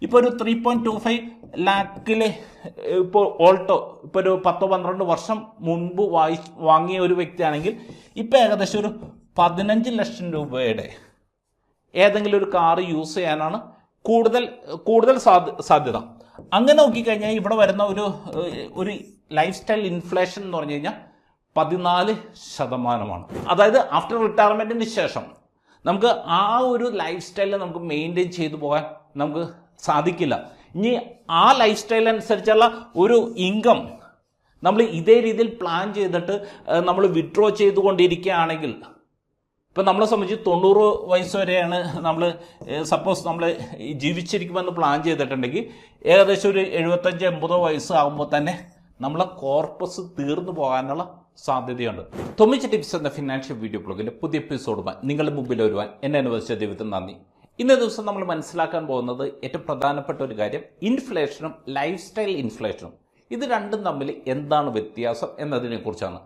ഇപ്പോൾ ഒരു 3.25 ലാക്കിൽ ഇപ്പോൾ ഓൾട്ടോ ഇപ്പോൾ ഒരു 10-12 വർഷം മുൻപ് വാങ്ങിയ ഒരു വ്യക്തിയാണെങ്കിൽ ഇപ്പോൾ ഏകദേശം ഒരു 15 ലക്ഷം രൂപയുടെ ഏതെങ്കിലും ഒരു കാറ് യൂസ് ചെയ്യാനാണ് കൂടുതൽ സാധ്യത. അങ്ങനെ നോക്കിക്കഴിഞ്ഞാൽ ഇവിടെ വരുന്ന ഒരു ലൈഫ് സ്റ്റൈൽ ഇൻഫ്ലേഷൻ എന്ന് പറഞ്ഞു കഴിഞ്ഞാൽ 14%. അതായത് ആഫ്റ്റർ റിട്ടയർമെൻറ്റിന് ശേഷം നമുക്ക് ആ ഒരു ലൈഫ് സ്റ്റൈലിൽ നമുക്ക് മെയിൻറ്റെയിൻ ചെയ്തു പോകാൻ നമുക്ക് സാധിക്കില്ല. ഇനി ആ ലൈഫ് സ്റ്റൈൽ അനുസരിച്ചുള്ള ഒരു ഇൻകം നമ്മൾ ഇതേ രീതിയിൽ പ്ലാൻ ചെയ്തിട്ട് നമ്മൾ വിഡ്രോ ചെയ്തുകൊണ്ടിരിക്കുകയാണെങ്കിൽ, ഇപ്പം നമ്മളെ സംബന്ധിച്ച് 90 വയസ്സ് വരെയാണ് നമ്മൾ സപ്പോസ് നമ്മൾ ജീവിച്ചിരിക്കുമെന്ന് പ്ലാൻ ചെയ്തിട്ടുണ്ടെങ്കിൽ ഏകദേശം ഒരു 75-80 വയസ്സ് ആകുമ്പോൾ തന്നെ നമ്മളെ കോർപ്പസ് തീർന്നു പോകാനുള്ള സാധ്യതയുണ്ട്. തൊമ്മിച്ച ടിപ്സ് എന്ന ഫിനാൻഷ്യൽ വീഡിയോ ബ്ലോഗിൻ്റെ പുതിയ എപ്പിസോഡുമായി നിങ്ങളുടെ മുമ്പിൽ വരുവാൻ എന്നെ അനുവദിച്ച ദൈവത്തിന് നന്ദി. ഇന്നേ ദിവസം നമ്മൾ മനസ്സിലാക്കാൻ പോകുന്നത് ഏറ്റവും പ്രധാനപ്പെട്ട ഒരു കാര്യം, ഇൻഫ്ലേഷനും ലൈഫ് സ്റ്റൈൽ ഇൻഫ്ലേഷനും ഇത് രണ്ടും തമ്മിൽ എന്താണ് വ്യത്യാസം എന്നതിനെക്കുറിച്ചാണ്.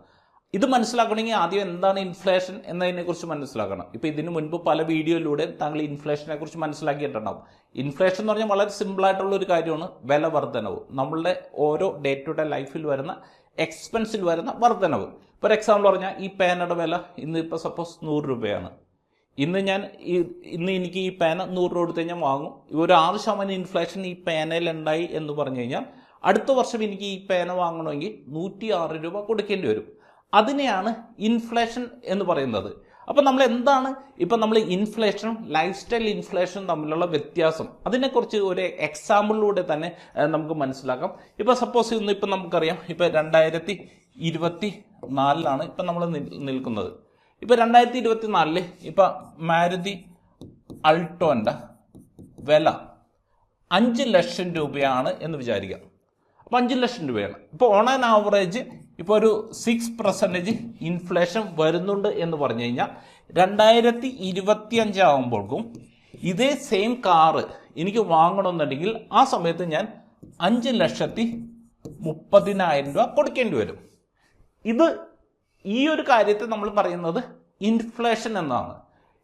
ഇത് മനസ്സിലാക്കണമെങ്കിൽ ആദ്യം എന്താണ് ഇൻഫ്ലേഷൻ എന്നതിനെക്കുറിച്ച് മനസ്സിലാക്കണം. ഇപ്പോൾ ഇതിനു മുൻപ് പല വീഡിയോയിലൂടെ താങ്കൾ ഇൻഫ്ലേഷനെ കുറിച്ച് മനസ്സിലാക്കിയിട്ടുണ്ടാവും. ഇൻഫ്ലേഷൻ എന്ന് പറഞ്ഞാൽ വളരെ സിമ്പിളായിട്ടുള്ള ഒരു കാര്യമാണ്, വില വർധനവ്. നമ്മളുടെ ഓരോ ഡേ ടു ഡേ ലൈഫിൽ വരുന്ന എക്സ്പെൻസിൽ വരുന്ന വർധനവ്. ഫോർ എക്സാമ്പിൾ പറഞ്ഞാൽ ഈ പേനയുടെ വില ഇന്ന് ഇപ്പോൾ സപ്പോസ് 100 രൂപയാണ്. ഇന്ന് എനിക്ക് ഈ പേന 100 രൂപ കൊടുത്ത് കഴിഞ്ഞാൽ വാങ്ങും. ഒരു 6% ഇൻഫ്ലേഷൻ ഈ പേനയിൽ ഉണ്ടായി എന്ന് പറഞ്ഞു കഴിഞ്ഞാൽ അടുത്ത വർഷം എനിക്ക് ഈ പേന വാങ്ങണമെങ്കിൽ 106 രൂപ കൊടുക്കേണ്ടി വരും. അതിനെയാണ് ഇൻഫ്ലേഷൻ എന്ന് പറയുന്നത്. അപ്പം നമ്മൾ എന്താണ് ഇപ്പം നമ്മൾ ഇൻഫ്ലേഷനും ലൈഫ് സ്റ്റൈൽ ഇൻഫ്ലേഷനും തമ്മിലുള്ള വ്യത്യാസം, അതിനെക്കുറിച്ച് ഒരു എക്സാമ്പിളിലൂടെ തന്നെ നമുക്ക് മനസ്സിലാക്കാം. ഇപ്പോൾ സപ്പോസ് ഇപ്പം നമുക്കറിയാം, ഇപ്പം 2024 ഇപ്പം നമ്മൾ നിൽക്കുന്നത്. ഇപ്പം 2024 ഇപ്പം മാരുതി അൾട്ടോൻ്റെ വില 5 ലക്ഷം രൂപയാണ് എന്ന് വിചാരിക്കാം. അപ്പോൾ 5 ലക്ഷം രൂപയാണ്. ഇപ്പോൾ ഓൺ ആൻ ആവറേജ് ഇപ്പോൾ ഒരു 6% ഇൻഫ്ലേഷൻ വരുന്നുണ്ട് എന്ന് പറഞ്ഞു കഴിഞ്ഞാൽ 2025 ആകുമ്പോഴേക്കും ഇതേ സെയിം കാറ് എനിക്ക് വാങ്ങണമെന്നുണ്ടെങ്കിൽ ആ സമയത്ത് ഞാൻ 5,30,000 രൂപ കൊടുക്കേണ്ടി വരും. ഈ ഒരു കാര്യത്തെ നമ്മൾ പറയുന്നത് ഇൻഫ്ലേഷൻ എന്നാണ്.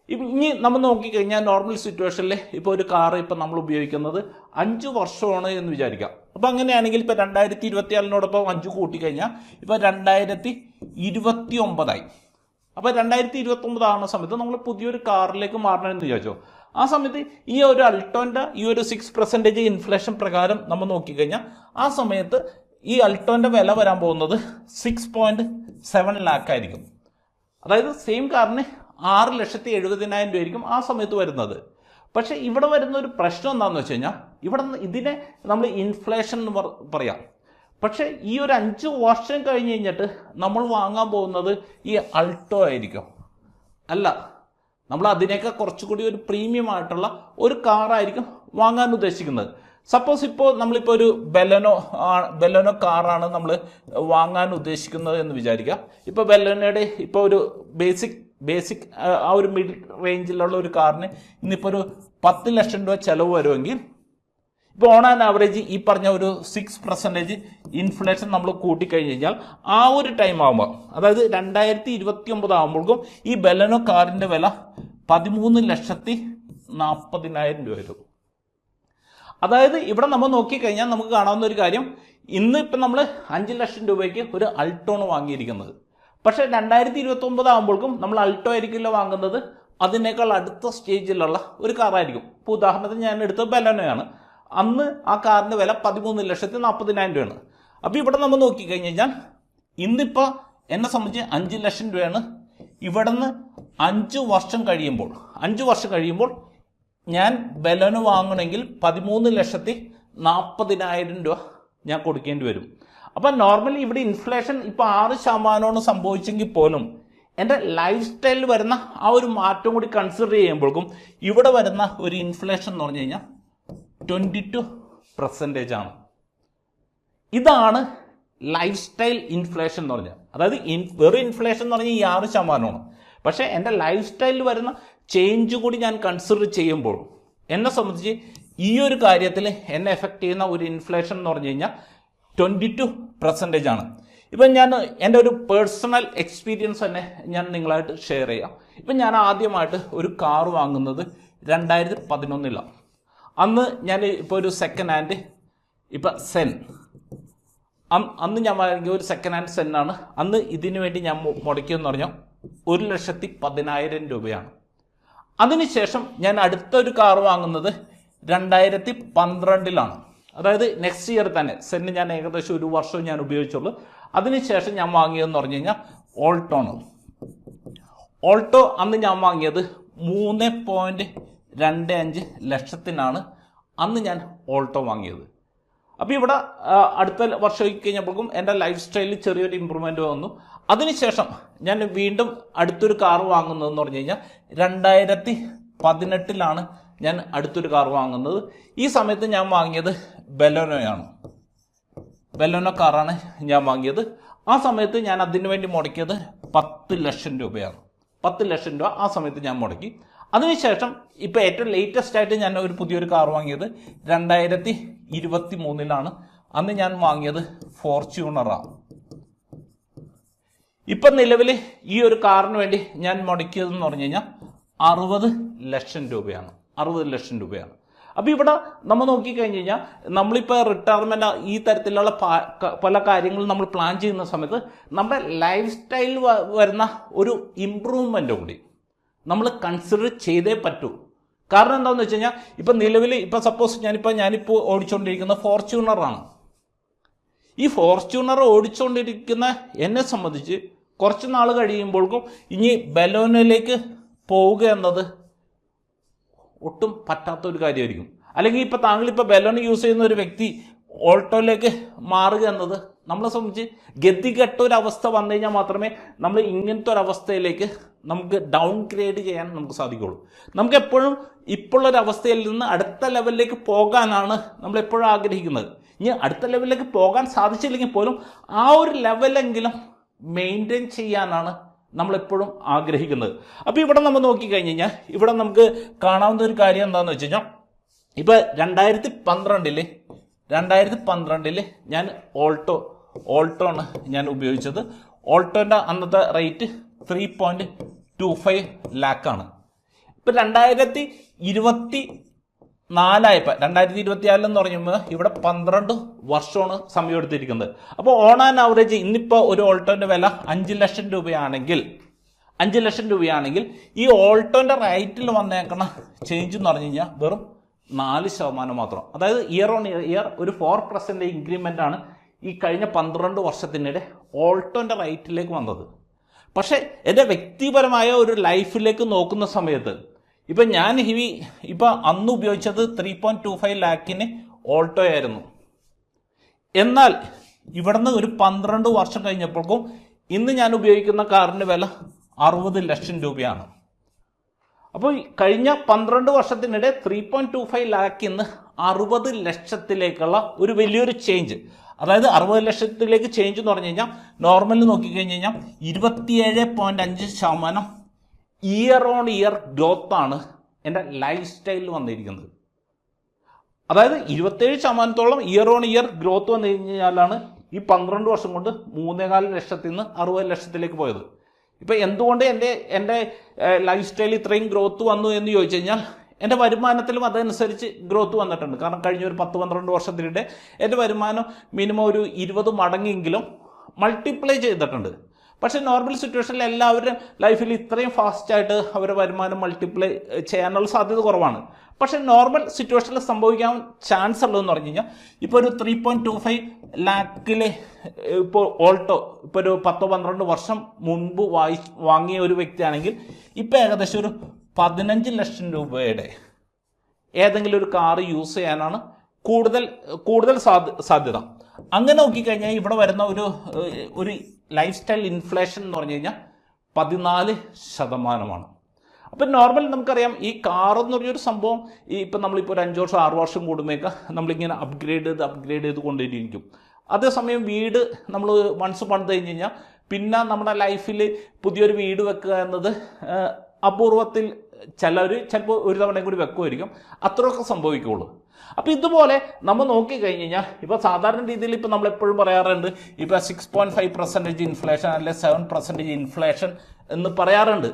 ഇനി നമ്മൾ നോക്കിക്കഴിഞ്ഞാൽ നോർമൽ സിറ്റുവേഷനിൽ ഇപ്പോൾ ഒരു കാറ് ഇപ്പം നമ്മൾ ഉപയോഗിക്കുന്നത് 5 വർഷമാണ് എന്ന് വിചാരിക്കാം. അപ്പം അങ്ങനെയാണെങ്കിൽ ഇപ്പം 2024 5 കൂട്ടിക്കഴിഞ്ഞാൽ ഇപ്പം 2029 അപ്പോൾ 2029 ആവുന്ന സമയത്ത് നമ്മൾ പുതിയൊരു കാറിലേക്ക് മാറണമെന്ന് വിചാരിച്ചോ. ആ സമയത്ത് ഈ ഒരു അൾട്ടോൻ്റെ ഈ ഒരു 6% ഇൻഫ്ലേഷൻ പ്രകാരം നമ്മൾ നോക്കിക്കഴിഞ്ഞാൽ ആ സമയത്ത് ഈ അൾട്ടോൻ്റെ വില വരാൻ പോകുന്നത് 6.7 ലാക്ക് ആയിരിക്കും. അതായത് സെയിം കാറിന് 6,70,000 രൂപയായിരിക്കും ആ സമയത്ത് വരുന്നത്. പക്ഷേ ഇവിടെ വരുന്ന ഒരു പ്രശ്നം എന്താണെന്ന് വെച്ച് കഴിഞ്ഞാൽ ഇതിനെ നമ്മൾ ഇൻഫ്ലേഷൻ എന്ന് പറയാം. പക്ഷേ ഈ ഒരു 5 വർഷം കഴിഞ്ഞ് കഴിഞ്ഞിട്ട് നമ്മൾ വാങ്ങാൻ പോകുന്നത് ഈ അൾട്ടോ ആയിരിക്കും. അല്ല, നമ്മൾ അതിനേക്കാൾ കുറച്ചുകൂടി ഒരു പ്രീമിയം ആയിട്ടുള്ള ഒരു കാറായിരിക്കും വാങ്ങാൻ ഉദ്ദേശിക്കുന്നത്. സപ്പോസ് ഇപ്പോൾ നമ്മളിപ്പോൾ ഒരു ബെലനോ കാറാണ് നമ്മൾ വാങ്ങാൻ ഉദ്ദേശിക്കുന്നത് എന്ന് വിചാരിക്കാം. ഇപ്പോൾ ബെലനോയുടെ ഇപ്പോൾ ഒരു ബേസിക് ആ ഒരു മിഡിൽ റേഞ്ചിലുള്ള ഒരു കാറിന് ഇന്നിപ്പോൾ ഒരു 10 ലക്ഷം രൂപ ചിലവ് വരുമെങ്കിൽ ഇപ്പോൾ ഓൺ ആൻ ആവറേജ് ഈ പറഞ്ഞ ഒരു 6% ഇൻഫ്ലേഷൻ നമ്മൾ കൂട്ടിക്കഴിഞ്ഞ് കഴിഞ്ഞാൽ ആ ഒരു ടൈം ആകുമ്പോൾ, അതായത് 2029 ആകുമ്പോഴേക്കും ഈ ബെലനോ കാറിൻ്റെ വില 13,40,000 രൂപ വരും. അതായത് ഇവിടെ നമ്മൾ നോക്കിക്കഴിഞ്ഞാൽ നമുക്ക് കാണാവുന്ന ഒരു കാര്യം, ഇന്ന് ഇപ്പം നമ്മൾ 5 ലക്ഷം രൂപയ്ക്ക് ഒരു അൾട്ടോണ് വാങ്ങിയിരിക്കുന്നത്. പക്ഷേ 2029 ആകുമ്പോഴേക്കും നമ്മൾ അൾട്ടോ ആയിരിക്കില്ല വാങ്ങുന്നത്, അതിനേക്കാൾ അടുത്ത സ്റ്റേജിലുള്ള ഒരു കാറായിരിക്കും. ഇപ്പോൾ ഉദാഹരണത്തിന് ഞാൻ എടുത്തത് ബെലനോയാണ്. അന്ന് ആ കാറിൻ്റെ വില 13,40,000 രൂപയാണ്. അപ്പോൾ ഇവിടെ നമ്മൾ നോക്കിക്കഴിഞ്ഞ് കഴിഞ്ഞാൽ ഇന്നിപ്പോൾ എന്നെ സംബന്ധിച്ച് 5 ലക്ഷം രൂപയാണ്. ഇവിടെ നിന്ന് 5 വർഷം കഴിയുമ്പോൾ ഞാൻ ബെലനോ വാങ്ങണമെങ്കിൽ 13,40,000 രൂപ ഞാൻ കൊടുക്കേണ്ടി വരും. അപ്പം നോർമലി ഇവിടെ ഇൻഫ്ലേഷൻ ഇപ്പോൾ 6% സംഭവിച്ചെങ്കിൽ പോലും എൻ്റെ ലൈഫ് സ്റ്റൈലിൽ വരുന്ന ആ ഒരു മാറ്റം കൂടി കൺസിഡർ ചെയ്യുമ്പോഴേക്കും ഇവിടെ വരുന്ന ഒരു ഇൻഫ്ലേഷൻ എന്ന് പറഞ്ഞു കഴിഞ്ഞാൽ 22% ആണ്. ഇതാണ് ലൈഫ് സ്റ്റൈൽ ഇൻഫ്ലേഷൻ എന്ന് പറഞ്ഞാൽ. അതായത് വെറും ഇൻഫ്ലേഷൻ എന്ന് പറഞ്ഞാൽ ഈ 6%. പക്ഷേ എൻ്റെ ലൈഫ് സ്റ്റൈലിൽ വരുന്ന ചേഞ്ച് കൂടി ഞാൻ കൺസിഡർ ചെയ്യുമ്പോൾ എന്നെ സംബന്ധിച്ച് ഈ ഒരു കാര്യത്തിൽ എന്നെ എഫക്റ്റ് ചെയ്യുന്ന ഒരു ഇൻഫ്ലേഷൻ എന്ന് പറഞ്ഞു കഴിഞ്ഞാൽ 22% ആണ്. ഇപ്പം ഞാൻ എൻ്റെ ഒരു പേഴ്സണൽ എക്സ്പീരിയൻസ് തന്നെ ഞാൻ നിങ്ങളായിട്ട് ഷെയർ ചെയ്യാം. ഇപ്പം ഞാൻ ആദ്യമായിട്ട് ഒരു കാർ വാങ്ങുന്നത് 2011. അന്ന് ഞാൻ ഇപ്പോൾ ഒരു സെക്കൻഡ് ഹാൻഡ് ഇപ്പം സെൻ അന്ന് ഞാൻ വാങ്ങിയ ഒരു സെക്കൻഡ് ഹാൻഡ് സെന്നാണ്. അന്ന് ഇതിനു വേണ്ടി ഞാൻ മുടക്കിയെന്ന് പറഞ്ഞാൽ 1,10,000 രൂപയാണ്. അതിനുശേഷം ഞാൻ അടുത്തൊരു കാർ വാങ്ങുന്നത് 2012 അതായത് നെക്സ്റ്റ് ഇയർ തന്നെ. സെന്ന് ഞാൻ ഏകദേശം 1 വർഷം ഞാൻ ഉപയോഗിച്ചുള്ളൂ. അതിനുശേഷം ഞാൻ വാങ്ങിയതെന്ന് പറഞ്ഞു കഴിഞ്ഞാൽ ഓൾട്ടോ അന്ന് ഞാൻ വാങ്ങിയത് 3.25 ലക്ഷത്തിനാണ് അന്ന് ഞാൻ ഓൾട്ടോ വാങ്ങിയത്. അപ്പോൾ ഇവിടെ അടുത്ത വർഷം കഴിഞ്ഞപ്പോഴേക്കും എൻ്റെ ലൈഫ് സ്റ്റൈലിൽ ചെറിയൊരു ഇമ്പ്രൂവ്മെൻറ്റ് വന്നു. അതിനുശേഷം ഞാൻ വീണ്ടും അടുത്തൊരു കാർ വാങ്ങുന്നതെന്ന് പറഞ്ഞു കഴിഞ്ഞാൽ 2018 ഞാൻ അടുത്തൊരു കാർ വാങ്ങുന്നത്. ഈ സമയത്ത് ഞാൻ വാങ്ങിയത് ബെലോനോ കാറാണ് ഞാൻ വാങ്ങിയത്. ആ സമയത്ത് ഞാൻ അതിനു വേണ്ടി മുടക്കിയത് 10 ലക്ഷം രൂപയാണ്. 10 ലക്ഷം രൂപ ആ സമയത്ത് ഞാൻ മുടക്കി. അതിനുശേഷം ഇപ്പോൾ ഏറ്റവും ലേറ്റസ്റ്റ് ആയിട്ട് ഞാൻ ഒരു പുതിയൊരു കാർ വാങ്ങിയത് 2023 അന്ന് ഞാൻ വാങ്ങിയത് ഫോർച്യൂണറാണ്. ഇപ്പം നിലവിൽ ഈ ഒരു കാറിന് വേണ്ടി ഞാൻ മുടക്കിയതെന്ന് പറഞ്ഞു കഴിഞ്ഞാൽ 60 ലക്ഷം രൂപയാണ്. 60 ലക്ഷം രൂപയാണ്. അപ്പോൾ ഇവിടെ നമ്മൾ നോക്കിക്കഴിഞ്ഞ് കഴിഞ്ഞാൽ നമ്മളിപ്പോൾ റിട്ടയർമെൻറ്റ് ഈ തരത്തിലുള്ള പല കാര്യങ്ങളും നമ്മൾ പ്ലാൻ ചെയ്യുന്ന സമയത്ത് നമ്മുടെ ലൈഫ് സ്റ്റൈലിൽ വരുന്ന ഒരു ഇമ്പ്രൂവ്മെൻ്റ് കൂടി നമ്മൾ കൺസിഡർ ചെയ്തേ പറ്റൂ. കാരണം എന്താണെന്ന് വെച്ച് കഴിഞ്ഞാൽ ഇപ്പം നിലവിൽ ഇപ്പം സപ്പോസ് ഞാനിപ്പോൾ ഓടിച്ചുകൊണ്ടിരിക്കുന്ന ഫോർച്യൂണറാണ്. ഈ ഫോർച്യൂണർ ഓടിച്ചുകൊണ്ടിരിക്കുന്ന എന്നെ സംബന്ധിച്ച് കുറച്ച് നാൾ കഴിയുമ്പോഴേക്കും ഇനി ബെലോനയിലേക്ക് പോവുക എന്നത് ഒട്ടും പറ്റാത്തൊരു കാര്യമായിരിക്കും. അല്ലെങ്കിൽ ഇപ്പോൾ താങ്കളിപ്പോൾ ബെലോൺ യൂസ് ചെയ്യുന്ന ഒരു വ്യക്തി ഓൾട്ടോയിലേക്ക് മാറുക എന്നത് നമ്മളെ സംബന്ധിച്ച് ഗതികെട്ട ഒരു അവസ്ഥ വന്നു കഴിഞ്ഞാൽ മാത്രമേ നമ്മൾ ഇങ്ങനത്തെ ഒരു അവസ്ഥയിലേക്ക് നമുക്ക് ഡൗൺ ഗ്രേഡ് ചെയ്യാൻ നമുക്ക് സാധിക്കുള്ളൂ. നമുക്ക് എപ്പോഴും ഇപ്പോഴൊരവസ്ഥയിൽ നിന്ന് അടുത്ത ലെവലിലേക്ക് പോകാനാണ് നമ്മളെപ്പോഴും ആഗ്രഹിക്കുന്നത്. ഇനി അടുത്ത ലെവലിലേക്ക് പോകാൻ സാധിച്ചില്ലെങ്കിൽ പോലും ആ ഒരു ലെവലെങ്കിലും മെയിൻറ്റെയിൻ ചെയ്യാനാണ് നമ്മളെപ്പോഴും ആഗ്രഹിക്കുന്നത്. അപ്പോൾ ഇവിടെ നമ്മൾ നോക്കിക്കഴിഞ്ഞ് കഴിഞ്ഞാൽ ഇവിടെ നമുക്ക് കാണാവുന്ന ഒരു കാര്യം എന്താണെന്ന് വെച്ച് കഴിഞ്ഞാൽ ഇപ്പോൾ 2012 ഞാൻ ഓൾട്ടോണ് ഞാൻ ഉപയോഗിച്ചത്. ഓൾട്ടോൻ്റെ അന്നത്തെ റേറ്റ് 3.25 ലാക്കാണ്. ഇപ്പം 2024 എന്ന് പറയുമ്പോൾ ഇവിടെ 12 വർഷമാണ് സമയം എടുത്തിരിക്കുന്നത്. അപ്പോൾ ഓൺ ആൻഡ് ആവറേജ് ഇന്നിപ്പോൾ ഒരു ഓൾട്ടോൻ്റെ വില 5 ലക്ഷം രൂപയാണെങ്കിൽ ഈ ഓൾട്ടോൻ്റെ റേറ്റിൽ വന്നേക്കണ ചേഞ്ച് എന്ന് പറഞ്ഞു കഴിഞ്ഞാൽ വെറും 4% മാത്രം. അതായത് ഇയർ ഓൺ ഇയർ ഒരു 4% ഇൻക്രിമെൻ്റ് ആണ് ഈ കഴിഞ്ഞ 12 വർഷത്തിനിടെ ഓൾട്ടോൻ്റെ റേറ്റിലേക്ക് വന്നത്. പക്ഷേ എൻ്റെ വ്യക്തിപരമായ ഒരു ലൈഫിലേക്ക് നോക്കുന്ന സമയത്ത് ഇപ്പം ഞാൻ ഇപ്പം അന്ന് ഉപയോഗിച്ചത് 3.25 ലാക്കിന് ഓൾട്ടോ ആയിരുന്നു. എന്നാൽ ഇവിടുന്ന് ഒരു 12 വർഷം കഴിഞ്ഞപ്പോഴേക്കും ഇന്ന് ഞാൻ ഉപയോഗിക്കുന്ന കാറിൻ്റെ വില 60 ലക്ഷം രൂപയാണ്. അപ്പോൾ കഴിഞ്ഞ 12 വർഷത്തിനിടെ 3.25 ലാക്കിൽ നിന്ന് 60 ലക്ഷത്തിലേക്കുള്ള ഒരു വലിയൊരു ചേഞ്ച്. അതായത് 60 ലക്ഷത്തിലേക്ക് ചേഞ്ച് എന്ന് പറഞ്ഞു കഴിഞ്ഞാൽ നോർമലി നോക്കിക്കഴിഞ്ഞ് കഴിഞ്ഞാൽ 27.5% ഇയർ ഓൺ ഇയർ ഗ്രോത്താണ് എൻ്റെ ലൈഫ് സ്റ്റൈലിൽ വന്നിരിക്കുന്നത്. അതായത് 27% ഇയർ ഓൺ ഇയർ ഗ്രോത്ത് വന്നു കഴിഞ്ഞാലാണ് ഈ 12 വർഷം കൊണ്ട് 3.25 ലക്ഷത്തിൽ നിന്ന് 60 ലക്ഷത്തിലേക്ക് പോയത്. ഇപ്പം എന്തുകൊണ്ട് എൻ്റെ ലൈഫ് സ്റ്റൈൽ ഇത്രയും ഗ്രോത്ത് വന്നു എന്ന് ചോദിച്ചു കഴിഞ്ഞാൽ എൻ്റെ വരുമാനത്തിലും അതനുസരിച്ച് ഗ്രോത്ത് വന്നിട്ടുണ്ട്. കാരണം കഴിഞ്ഞ ഒരു 10-12 വർഷത്തിനിടെ എൻ്റെ വരുമാനം മിനിമം ഒരു 20 മടങ്ങെങ്കിലും മൾട്ടിപ്ലൈ ചെയ്തിട്ടുണ്ട്. പക്ഷേ നോർമൽ സിറ്റുവേഷനിൽ എല്ലാവരും ലൈഫിൽ ഇത്രയും ഫാസ്റ്റായിട്ട് അവരുടെ വരുമാനം മൾട്ടിപ്ലൈ ചെയ്യാനുള്ള സാധ്യത കുറവാണ്. പക്ഷേ നോർമൽ സിറ്റുവേഷനിൽ സംഭവിക്കാൻ ചാൻസ് ഉള്ളതെന്ന് പറഞ്ഞു കഴിഞ്ഞാൽ ഇപ്പോൾ ഒരു 3.25 ലാക്കിൽ ഇപ്പോൾ ഓൾട്ടോ ഇപ്പോൾ ഒരു 10-12 വർഷം മുൻപ് വാങ്ങിയ ഒരു വ്യക്തിയാണെങ്കിൽ ഇപ്പോൾ ഏകദേശം ഒരു 15 ലക്ഷം രൂപയുടെ ഏതെങ്കിലും ഒരു കാറ് യൂസ് ചെയ്യാനാണ് കൂടുതൽ സാധ്യത. അങ്ങനെ നോക്കിക്കഴിഞ്ഞാൽ ഇവിടെ വരുന്ന ഒരു ലൈഫ് സ്റ്റൈൽ ഇൻഫ്ലേഷൻ എന്ന് പറഞ്ഞു കഴിഞ്ഞാൽ 14%. അപ്പം നോർമൽ നമുക്കറിയാം ഈ കാർ എന്ന് പറഞ്ഞൊരു സംഭവം ഇപ്പം നമ്മളിപ്പോൾ ഒരു 5 വർഷം 6 വർഷം കൂടുമ്പോഴേക്ക് നമ്മളിങ്ങനെ അപ്ഗ്രേഡ് ചെയ്ത് കൊണ്ടിരിക്കും. അതേസമയം വീട് നമ്മൾ വൺസ് പണിത് കഴിഞ്ഞ് കഴിഞ്ഞാൽ പിന്നെ നമ്മുടെ ലൈഫിൽ പുതിയൊരു വീട് വെക്കുക എന്നത് അപൂർവത്തിൽ ചിലപ്പോൾ ഒരു തവണയും കൂടി വെക്കുമായിരിക്കും, അത്രയൊക്കെ സംഭവിക്കുകയുള്ളൂ. അപ്പോൾ ഇതുപോലെ നമ്മൾ നോക്കിക്കഴിഞ്ഞ് കഴിഞ്ഞാൽ ഇപ്പോൾ സാധാരണ രീതിയിൽ ഇപ്പോൾ നമ്മളെപ്പോഴും പറയാറുണ്ട് ഇപ്പോൾ 6.5% ഇൻഫ്ലേഷൻ അല്ലെ 7% ഇൻഫ്ലേഷൻ എന്ന് പറയാറുണ്ട്.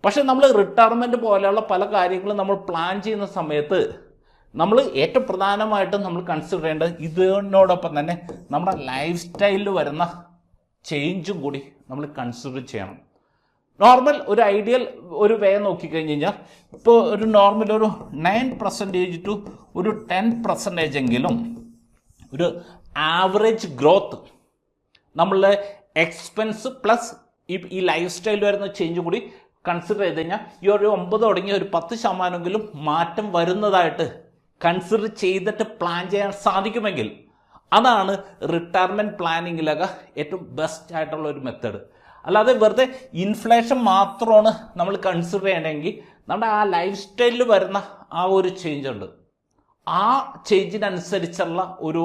പക്ഷേ നമ്മൾ റിട്ടയർമെൻറ്റ് പോലെയുള്ള പല കാര്യങ്ങളും നമ്മൾ പ്ലാൻ ചെയ്യുന്ന സമയത്ത് നമ്മൾ ഏറ്റവും പ്രധാനമായിട്ടും നമ്മൾ കൺസിഡർ ചെയ്യേണ്ടത് ഇതിനോടൊപ്പം തന്നെ നമ്മുടെ ലൈഫ് സ്റ്റൈലിൽ വരുന്ന ചേഞ്ചും കൂടി നമ്മൾ കൺസിഡർ ചെയ്യണം. നോർമൽ ഒരു ഐഡിയൽ ഒരു വേ നോക്കിക്കഴിഞ്ഞ് കഴിഞ്ഞാൽ ഇപ്പോൾ ഒരു നോർമൽ ഒരു 9% ടു ഒരു 10% എങ്കിലും ഒരു ആവറേജ് ഗ്രോത്ത് നമ്മളുടെ എക്സ്പെൻസ് പ്ലസ് ഈ ലൈഫ് സ്റ്റൈൽ വരുന്ന ചേഞ്ച് കൂടി കൺസിഡർ ചെയ്ത് കഴിഞ്ഞാൽ ഈ ഒരു 9 തുടങ്ങി ഒരു 10% മാറ്റം വരുന്നതായിട്ട് കൺസിഡർ ചെയ്തിട്ട് പ്ലാൻ ചെയ്യാൻ സാധിക്കുമെങ്കിൽ അതാണ് റിട്ടയർമെൻറ്റ് പ്ലാനിങ്ങിലൊക്കെ ഏറ്റവും ബെസ്റ്റ് ആയിട്ടുള്ള ഒരു മെത്തേഡ്. അല്ലാതെ വെറുതെ ഇൻഫ്ലേഷൻ മാത്രമാണ് നമ്മൾ കൺസിഡർ ചെയ്യണമെങ്കിൽ നമ്മുടെ ആ ലൈഫ് സ്റ്റൈലിൽ വരുന്ന ആ ഒരു ചേഞ്ച് ഉണ്ട്. ആ ചേഞ്ചിനനുസരിച്ചുള്ള ഒരു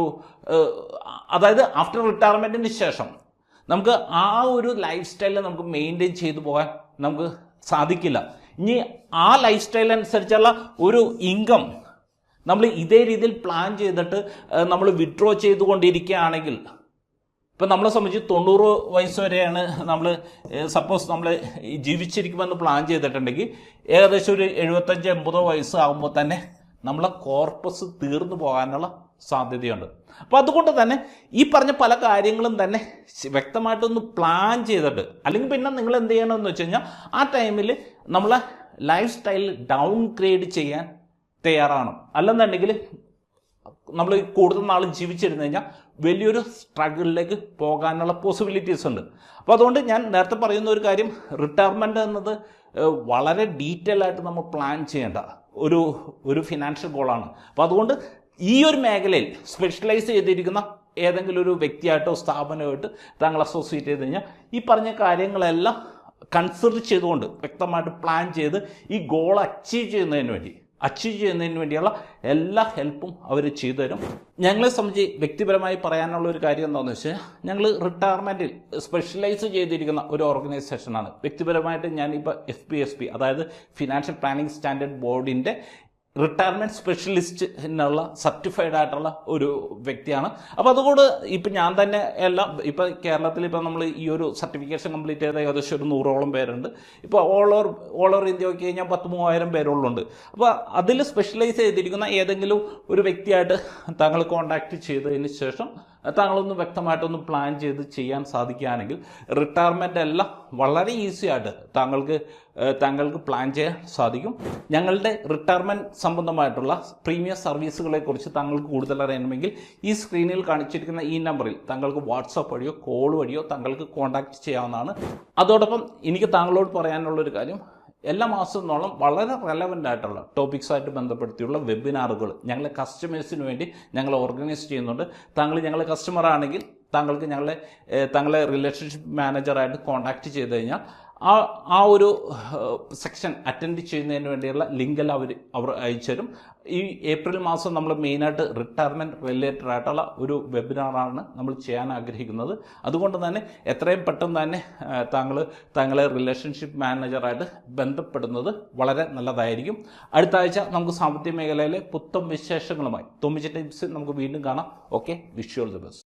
അതായത് ആഫ്റ്റർ റിട്ടയർമെൻറ്റിന് ശേഷം നമുക്ക് ആ ഒരു ലൈഫ് സ്റ്റൈലിൽ നമുക്ക് മെയിൻറ്റെയിൻ ചെയ്തു പോകാൻ നമുക്ക് സാധിക്കില്ല. ഇനി ആ ലൈഫ് സ്റ്റൈൽ അനുസരിച്ചുള്ള ഒരു ഇൻകം നമ്മൾ ഇതേ രീതിയിൽ പ്ലാൻ ചെയ്തിട്ട് നമ്മൾ വിഡ്രോ ചെയ്തുകൊണ്ടിരിക്കുകയാണെങ്കിൽ ഇപ്പം നമ്മളെ സംബന്ധിച്ച് 90 വയസ്സ് വരെയാണ് നമ്മൾ സപ്പോസ് നമ്മൾ ജീവിച്ചിരിക്കുമെന്ന് പ്ലാൻ ചെയ്തിട്ടുണ്ടെങ്കിൽ ഏകദേശം ഒരു 75-80 വയസ്സ് ആകുമ്പോൾ തന്നെ നമ്മളെ കോർപ്പസ് തീർന്നു പോകാനുള്ള സാധ്യതയുണ്ട്. അപ്പോൾ അതുകൊണ്ട് തന്നെ ഈ പറഞ്ഞ പല കാര്യങ്ങളും തന്നെ വ്യക്തമായിട്ടൊന്ന് പ്ലാൻ ചെയ്തിട്ട് അല്ലെങ്കിൽ പിന്നെ നിങ്ങൾ എന്ത് ചെയ്യണമെന്ന് വെച്ച് കഴിഞ്ഞാൽ ആ ടൈമിൽ നമ്മളെ ലൈഫ് സ്റ്റൈൽ ഡൗൺ ഗ്രേഡ് ചെയ്യാൻ തയ്യാറാണ്. അല്ലെന്നുണ്ടെങ്കിൽ നമ്മൾ കൂടുതൽ നാൾ ജീവിച്ചിരുന്നു കഴിഞ്ഞാൽ വലിയൊരു സ്ട്രഗിളിലേക്ക് പോകാനുള്ള പോസിബിലിറ്റീസ് ഉണ്ട്. അപ്പോൾ അതുകൊണ്ട് ഞാൻ നേരത്തെ പറയുന്ന ഒരു കാര്യം, റിട്ടയർമെൻറ്റ് എന്നത് വളരെ ഡീറ്റെയിൽ ആയിട്ട് നമ്മൾ പ്ലാൻ ചെയ്യേണ്ട ഒരു ഫിനാൻഷ്യൽ ഗോളാണ്. അപ്പോൾ അതുകൊണ്ട് ഈ ഒരു മേഖലയിൽ സ്പെഷ്യലൈസ് ചെയ്തിരിക്കുന്ന ഏതെങ്കിലും ഒരു വ്യക്തിയായിട്ടോ സ്ഥാപനമായിട്ട് താങ്കൾ അസോസിയേറ്റ് ചെയ്ത് കഴിഞ്ഞാൽ ഈ പറഞ്ഞ കാര്യങ്ങളെല്ലാം കൺസിഡർ ചെയ്തുകൊണ്ട് വ്യക്തമായിട്ട് പ്ലാൻ ചെയ്ത് ഈ ഗോൾ അച്ചീവ് ചെയ്യുന്നതിന് വേണ്ടിയുള്ള എല്ലാ ഹെൽപ്പും അവർ ചെയ്തു തരും. ഞങ്ങളെ സംബന്ധിച്ച് വ്യക്തിപരമായി പറയാനുള്ള ഒരു കാര്യം എന്താണെന്ന് വെച്ചാൽ ഞങ്ങൾ റിട്ടയർമെൻറ്റിൽ സ്പെഷ്യലൈസ് ചെയ്തിരിക്കുന്ന ഒരു ഓർഗനൈസേഷനാണ്. വ്യക്തിപരമായിട്ട് ഞാനിപ്പോൾ FPSB അതായത് ഫിനാൻഷ്യൽ പ്ലാനിംഗ് സ്റ്റാൻഡേർഡ് ബോർഡിൻ്റെ റിട്ടയർമെൻറ്റ് സ്പെഷ്യലിസ്റ്റിനുള്ള സർട്ടിഫൈഡ് ആയിട്ടുള്ള ഒരു വ്യക്തിയാണ്. അപ്പോൾ അതുകൊണ്ട് ഇപ്പം ഞാൻ തന്നെ എല്ലാം ഇപ്പം കേരളത്തിൽ ഇപ്പം നമ്മൾ ഈ ഒരു സർട്ടിഫിക്കേഷൻ കംപ്ലീറ്റ് ചെയ്ത ഏകദേശം ഒരു 100ഓളം പേരുണ്ട്. ഇപ്പോൾ ഓൾ ഓവർ ഇന്ത്യ നോക്കി കഴിഞ്ഞാൽ 10,000-3000 പേരുള്ളുണ്ട്. അപ്പോൾ അതിൽ സ്പെഷ്യലൈസ് ചെയ്തിരിക്കുന്ന ഏതെങ്കിലും ഒരു വ്യക്തിയായിട്ട് താങ്കൾ കോൺടാക്റ്റ് ചെയ്തതിന് ശേഷം താങ്കളൊന്ന് വ്യക്തമായിട്ടൊന്ന് പ്ലാൻ ചെയ്ത് ചെയ്യാൻ സാധിക്കുകയാണെങ്കിൽ റിട്ടയർമെൻ്റ് എല്ലാം വളരെ ഈസി ആയിട്ട് താങ്കൾക്ക് പ്ലാൻ ചെയ്യാൻ സാധിക്കും. ഞങ്ങളുടെ റിട്ടയർമെൻറ്റ് സംബന്ധമായിട്ടുള്ള പ്രീമിയം സർവീസുകളെക്കുറിച്ച് താങ്കൾക്ക് കൂടുതൽ അറിയണമെങ്കിൽ ഈ സ്ക്രീനിൽ കാണിച്ചിരിക്കുന്ന ഈ നമ്പറിൽ താങ്കൾക്ക് വാട്സാപ്പ് വഴിയോ കോൾ വഴിയോ താങ്കൾക്ക് കോൺടാക്റ്റ് ചെയ്യാവുന്നതാണ്. അതോടൊപ്പം എനിക്ക് താങ്കളോട് പറയാനുള്ളൊരു കാര്യം, എല്ലാ മാസത്തോളം വളരെ റെലവൻ്റ് ആയിട്ടുള്ള ടോപ്പിക്സായിട്ട് ബന്ധപ്പെടുത്തിയുള്ള വെബിനാറുകൾ ഞങ്ങളെ കസ്റ്റമേഴ്സിന് വേണ്ടി ഞങ്ങൾ ഓർഗനൈസ് ചെയ്യുന്നുണ്ട്. താങ്കൾ ഞങ്ങളെ കസ്റ്റമർ ആണെങ്കിൽ താങ്കൾക്ക് താങ്കളെ റിലേഷൻഷിപ്പ് മാനേജറായിട്ട് കോൺടാക്റ്റ് ചെയ്ത് കഴിഞ്ഞാൽ ആ ഒരു സെക്ഷൻ അറ്റൻഡ് ചെയ്യുന്നതിന് വേണ്ടിയുള്ള ലിങ്കെല്ലാം അവർ അയച്ചു തരും. ഈ ഏപ്രിൽ മാസം നമ്മൾ മെയിനായിട്ട് റിട്ടയർമെൻറ്റ് റിലേറ്റഡ് ആയിട്ടുള്ള ഒരു വെബിനാറാണ് നമ്മൾ ചെയ്യാൻ ആഗ്രഹിക്കുന്നത്. അതുകൊണ്ട് തന്നെ എത്രയും പെട്ടെന്ന് തന്നെ താങ്കളെ റിലേഷൻഷിപ്പ് മാനേജറായിട്ട് ബന്ധപ്പെടുന്നത് വളരെ നല്ലതായിരിക്കും. അടുത്ത ആഴ്ച നമുക്ക് സാമ്പത്തിക മേഖലയിലെ പുത്തൻ വിശേഷങ്ങളുമായി തൊമ്മിച്ച ടിപ്സ് നമുക്ക് വീണ്ടും കാണാം. Okay, wish you all the best.